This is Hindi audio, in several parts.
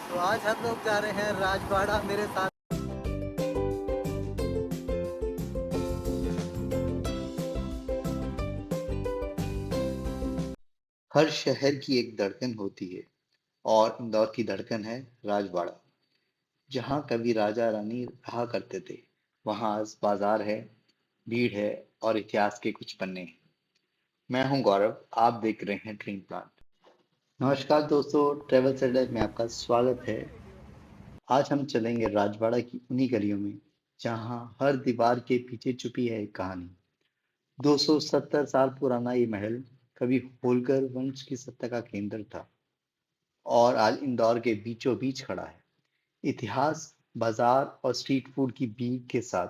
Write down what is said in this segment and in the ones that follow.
तो आज हम लोग जा रहे हैं राजवाड़ा मेरे साथ। हर शहर की एक धड़कन होती है और इंदौर की धड़कन है राजवाड़ा। जहाँ कभी राजा रानी रहा करते थे, वहाँ आज बाजार है, भीड़ है और इतिहास के कुछ पन्ने हैं। मैं हूँ गौरव, आप देख रहे हैं ड्रीम प्लांट। नमस्कार दोस्तों, ट्रेवल सेडर में आपका स्वागत है। आज हम चलेंगे राजवाड़ा की उन्हीं गलियों में जहाँ हर दीवार के पीछे छुपी है एक कहानी। 270 साल पुराना ये महल कभी होलकर वंश की सत्ता का केंद्र था और आज इंदौर के बीचों बीच खड़ा है। इतिहास, बाजार और स्ट्रीट फूड की भीड़ के साथ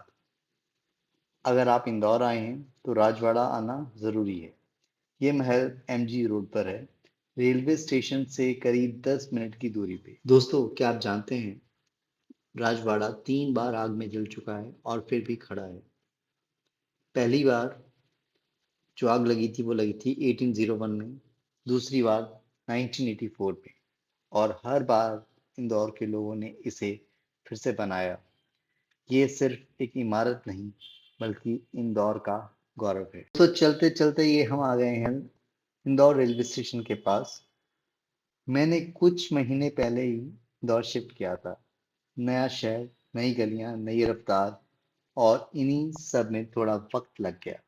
अगर आप इंदौर आए हैं तो राजवाड़ा आना जरूरी है। ये महल एमजी रोड पर है, रेलवे स्टेशन से करीब 10 मिनट की दूरी पे। दोस्तों, क्या आप जानते हैं राजवाड़ा 3 बार आग में जल चुका है और फिर भी खड़ा है। पहली बार जो आग लगी थी वो लगी थी 1801 में, दूसरी बार 1984 में और हर बार इंदौर के लोगों ने इसे फिर से बनाया। ये सिर्फ एक इमारत नहीं बल्कि इंदौर का गौरव है। तो चलते चलते ये हम आ गए हैं इंदौर रेलवे स्टेशन के पास। मैंने कुछ महीने पहले ही इंदौर शिफ्ट किया था। नया शहर, नई गलियां, नई रफ्तार और इन्हीं सब में थोड़ा वक्त लग गया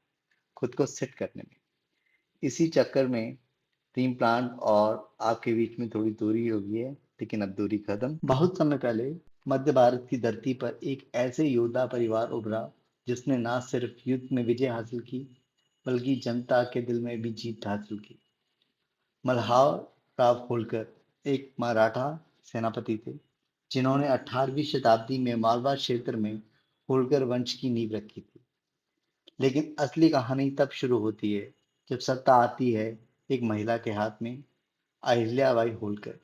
खुद को सेट करने में। इसी चक्कर में टीम प्लांट और आपके बीच में थोड़ी दूरी हो गई है, लेकिन अब दूरी खत्म। बहुत समय पहले मध्य भारत की धरती पर एक ऐसे योद्धा परिवार उभरा जिसने ना सिर्फ युद्ध में विजय हासिल की बल्कि जनता के दिल में भी जीत हासिल की। मल्हार राव होलकर एक मराठा सेनापति थे जिन्होंने 18वीं शताब्दी में मारवाड़ क्षेत्र में होलकर वंश की नींव रखी थी। लेकिन असली कहानी तब शुरू होती है जब सत्ता आती है एक महिला के हाथ में, अहिल्याबाई होलकर।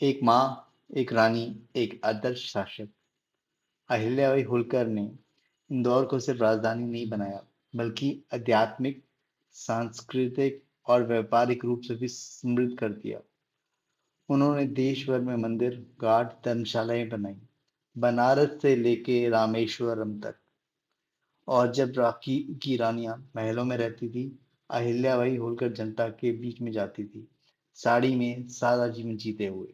एक माँ, एक रानी, एक आदर्श शासक। अहिल्याबाई होलकर ने इंदौर को सिर्फ राजधानी नहीं बनाया बल्कि आध्यात्मिक, सांस्कृतिक और व्यापारिक रूप से भी समृद्ध कर दिया। उन्होंने देश भर में मंदिर, घाट, धर्मशालाएं बनाई, बनारस से लेके रामेश्वरम तक। और जब राखी की रानियां महलों में रहती थी, अहिल्याबाई होलकर जनता के बीच में जाती थी, साड़ी में सादा जीवन जीते हुए।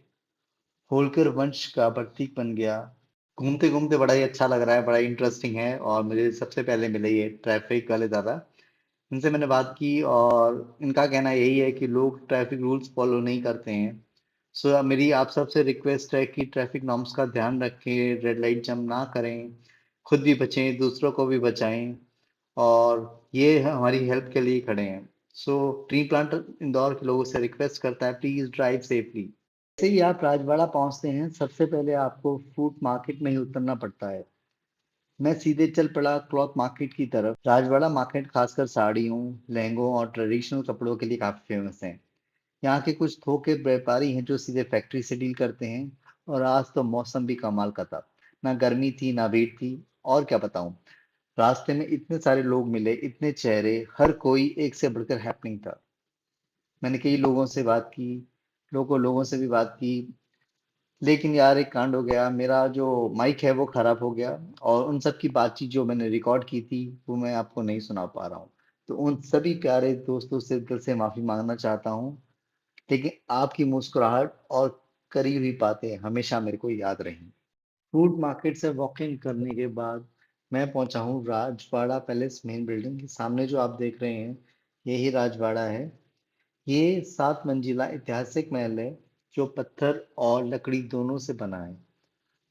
होलकर वंश का प्रतीक बन गया। घूमते घूमते बड़ा ही अच्छा लग रहा है, बड़ा ही इंटरेस्टिंग है। और मुझे सबसे पहले मिले ये ट्रैफिक वाले दादा। इनसे मैंने बात की और इनका कहना यही है कि लोग ट्रैफिक रूल्स फॉलो नहीं करते हैं। सो अब मेरी आप सबसे रिक्वेस्ट है कि ट्रैफिक नॉर्म्स का ध्यान रखें, रेड लाइट जंप ना करें, खुद भी बचें, दूसरों को भी बचाएं। और ये हमारी हेल्प के लिए खड़े हैं। सो ट्री प्लांटर इंदौर के लोगों से रिक्वेस्ट करता है, प्लीज ड्राइव सेफली। जैसे ही आप राजवाड़ा पहुंचते हैं, सबसे पहले आपको फ्रूट मार्केट में ही उतरना पड़ता है। मैं सीधे चल पड़ा क्लॉथ मार्केट की तरफ। राजवाड़ा मार्केट खासकर साड़ियों, लहंगों और ट्रेडिशनल कपड़ों के लिए काफी फेमस है। यहाँ के कुछ थोक व्यापारी हैं जो सीधे फैक्ट्री से डील करते हैं। और आज तो मौसम भी कमाल का था। ना गर्मी थी ना भीड़ थी। और क्या बताऊं, रास्ते में इतने सारे लोग मिले, इतने चेहरे, हर कोई एक से बढ़कर हैपनिंग था। मैंने कई लोगों से बात की, लोगों से भी बात की। लेकिन यार एक कांड हो गया, मेरा जो माइक है वो खराब हो गया। और उन सब की बातचीत जो मैंने रिकॉर्ड की थी वो मैं आपको नहीं सुना पा रहा हूँ। तो उन सभी प्यारे दोस्तों से दिल से माफी मांगना चाहता हूँ। लेकिन आपकी मुस्कुराहट और करी हुई बातें हमेशा मेरे को याद रहेंगी। फूड मार्केट से वॉकिंग करने के बाद मैं पहुंचा हूँ राजवाड़ा पैलेस मेन बिल्डिंग के सामने। जो आप देख रहे हैं यही राजवाड़ा है। ये 7 मंजिला ऐतिहासिक महल है जो पत्थर और लकड़ी दोनों से बना है।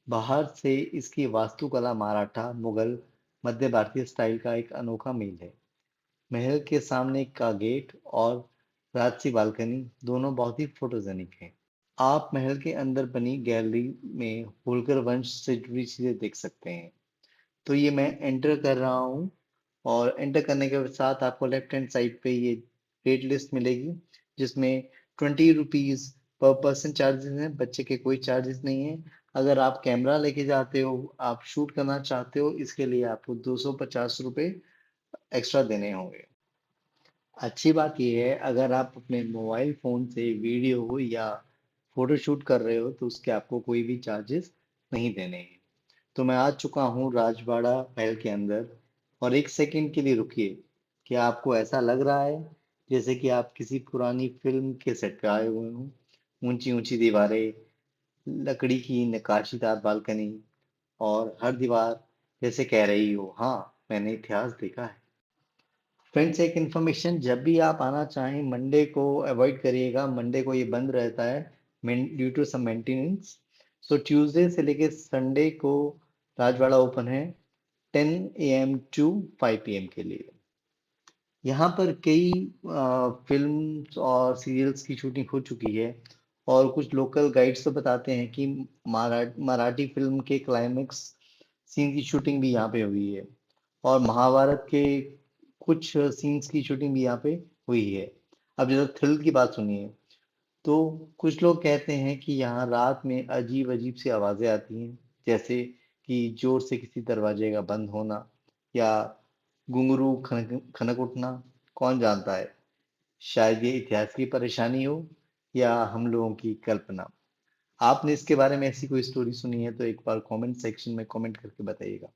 बाहर से इसकी वास्तुकला मराठा, मुगल, मध्य भारतीय स्टाइल का एक अनोखा मेल है। महल के सामने का गेट और राजसी बालकनी दोनों बहुत ही फोटोजेनिक हैं। आप महल के अंदर बनी गैलरी में होलकर वंश से जुड़ी चीजें देख सकते हैं। तो ये मैं एंटर कर रहा हूँ और एंटर करने के साथ आपको लेफ्ट हैंड साइड पे ये रेट लिस्ट मिलेगी जिसमें 20 रुपीज पर पर्सन चार्जेस हैं। बच्चे के कोई चार्जेस नहीं है। अगर आप कैमरा लेके जाते हो, आप शूट करना चाहते हो, इसके लिए आपको 250 रुपये एक्स्ट्रा देने होंगे। अच्छी बात ये है, अगर आप अपने मोबाइल फ़ोन से वीडियो या फ़ोटो शूट कर रहे हो, तो उसके आपको कोई भी चार्जेस नहीं देने हैं। तो मैं आ चुका हूँ राजवाड़ा महल के अंदर और 1 सेकंड के लिए रुकिए। क्या आपको ऐसा लग रहा है जैसे कि आप किसी पुरानी फ़िल्म के सेट पे आए हुए हों? ऊँची-ऊँची दीवारें, लकड़ी की नक्काशीदार बालकनी और हर दीवार जैसे कह रही हो, हाँ, मैंने इतिहास देखा है। फ्रेंड्स, एक इन्फॉर्मेशन, जब भी आप आना चाहें मंडे को अवॉइड करिएगा। मंडे को ये बंद रहता है due to some maintenance. So Tuesday से लेके संडे को राजवाड़ा ओपन है 10 AM टू 5 PM के लिए। यहाँ पर कई फिल्म्स और सीरियल्स की शूटिंग हो चुकी है और कुछ लोकल गाइड्स तो बताते हैं कि मराठी फिल्म के क्लाइमेक्स सीन की शूटिंग भी यहाँ पे हुई है और महाभारत के कुछ सीन्स की शूटिंग भी यहाँ पे हुई है। अब जरा थ्रिल की बात सुनिए। तो कुछ लोग कहते हैं कि यहाँ रात में अजीब-अजीब सी आवाज़ें आती हैं, जैसे कि ज़ोर से किसी दरवाजे का बंद होना या घुंघरू खनक खनक उठना, कौन जानता है? शायद ये इतिहास की परेशानी हो या हम लोगों की कल्पना। आपने इसके बारे में ऐसी कोई स्टोरी सुनी है तो एक बार कमेंट सेक्शन में कमेंट करके बताइएगा।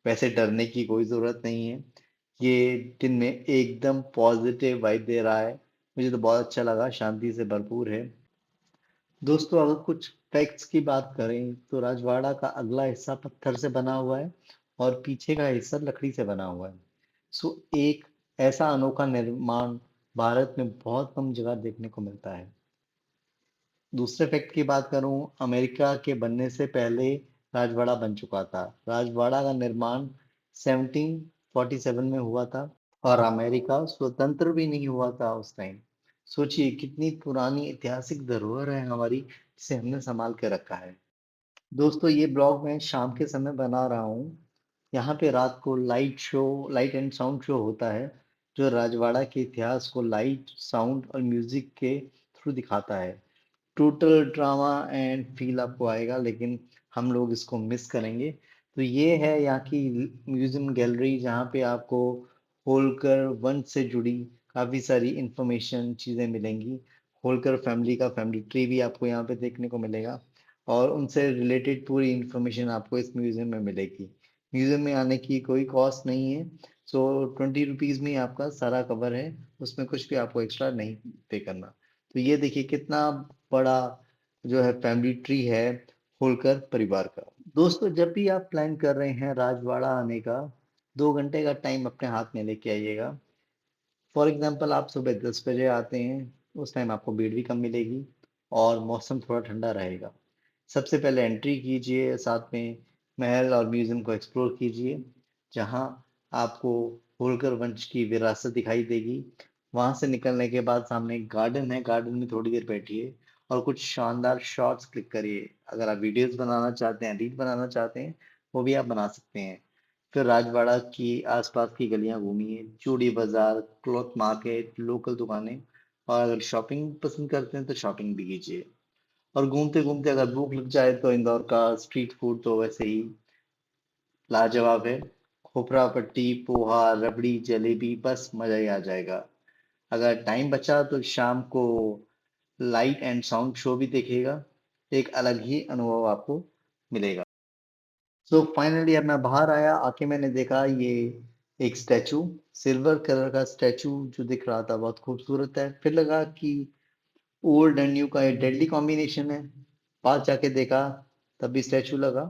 वैसे डरने की कोई ज़रूरत नहीं है। ये दिन में एकदम पॉज़िटिव वाइब दे रहा है। मुझे तो बहुत अच्छा लगा, शांति से भरपूर है। दोस्तों, अगर कुछ फैक्ट्स की बात करें तो राजवाड़ा का अगला हिस्सा पत्थर से बना हुआ है और पीछे का हिस्सा लकड़ी से बना हुआ है। सो एक ऐसा अनोखा निर्माण भारत में बहुत कम जगह देखने को मिलता है। दूसरे फैक्ट की बात करूं, अमेरिका के बनने से पहले राजवाड़ा बन चुका था। राजवाड़ा का निर्माण 1747 में हुआ था और अमेरिका स्वतंत्र भी नहीं हुआ था उस टाइम। सोचिए कितनी पुरानी ऐतिहासिक धरोहर है हमारी, जिसे हमने संभाल के रखा है। दोस्तों, ये ब्लॉग मैं शाम के समय बना रहा हूँ। यहाँ पे रात को लाइट एंड साउंड शो होता है, जो राजवाड़ा के इतिहास को लाइट, साउंड और म्यूजिक के थ्रू दिखाता है। टोटल ड्रामा एंड फील आपको आएगा, लेकिन हम लोग इसको मिस करेंगे। तो ये है यहाँ की म्यूजियम गैलरी, जहाँ पे आपको होलकर वंश से जुड़ी काफ़ी सारी इंफॉर्मेशन चीज़ें मिलेंगी। होलकर फैमिली का फैमिली ट्री भी आपको यहाँ पे देखने को मिलेगा और उनसे रिलेटेड पूरी इंफॉर्मेशन आपको इस म्यूजियम में मिलेगी। म्यूजियम में आने की कोई कॉस्ट नहीं है। सो 20 रुपीज़ में ही आपका सारा कवर है, उसमें कुछ भी आपको एक्स्ट्रा नहीं पे करना। तो ये देखिए कितना बड़ा जो है फैमिली ट्री है होलकर परिवार का। दोस्तों, जब भी आप प्लान कर रहे हैं राजवाड़ा आने का, 2 घंटे का टाइम अपने हाथ में लेके आइएगा। फॉर एग्जाम्पल, आप सुबह 10 बजे आते हैं, उस टाइम आपको भीड़ भी कम मिलेगी और मौसम थोड़ा ठंडा रहेगा। सबसे पहले एंट्री कीजिए, साथ में महल और म्यूजियम को एक्सप्लोर कीजिए, जहाँ आपको होलकर वंश की विरासत दिखाई देगी। वहाँ से निकलने के बाद सामने एक गार्डन है, गार्डन में थोड़ी देर बैठिए और कुछ शानदार शॉट्स क्लिक करिए। अगर आप वीडियोस बनाना चाहते हैं, रील बनाना चाहते हैं, वो भी आप बना सकते हैं। फिर राजवाड़ा की आसपास की गलियां घूमिए, चूड़ी बाजार, क्लॉथ मार्केट, लोकल दुकानें, और अगर शॉपिंग पसंद करते हैं तो शॉपिंग भी कीजिए। और घूमते घूमते अगर भूख लग जाए तो इंदौर का स्ट्रीट फूड तो वैसे ही लाजवाब है। खोपरा पट्टी, पोहा, रबड़ी, जलेबी, बस मजा ही आ जाएगा। अगर टाइम बचा तो शाम को लाइट एंड साउंड शो भी देखिएगा, एक अलग ही अनुभव आपको मिलेगा। सो फाइनली अब मैं बाहर आया, आके मैंने देखा ये एक स्टैचू, सिल्वर कलर का स्टैचू जो दिख रहा था बहुत खूबसूरत है। फिर लगा कि ओल्ड एंड न्यू का ये डेडली कॉम्बिनेशन है। पास जाके देखा, तब भी स्टैचू लगा।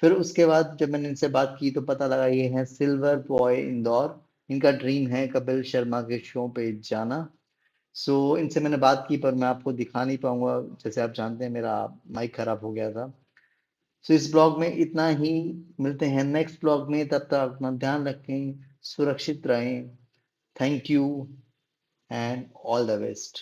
फिर उसके बाद जब मैंने इनसे बात की तो पता लगा ये है सिल्वर बॉय इंदौर। इनका ड्रीम है कपिल शर्मा के शो पे जाना। सो इनसे मैंने बात की पर मैं आपको दिखा नहीं पाऊंगा, जैसे आप जानते हैं मेरा माइक खराब हो गया था। सो इस ब्लॉग में इतना ही। मिलते हैं नेक्स्ट ब्लॉग में, तब तक अपना ध्यान रखें, सुरक्षित रहें। Thank you and all the best.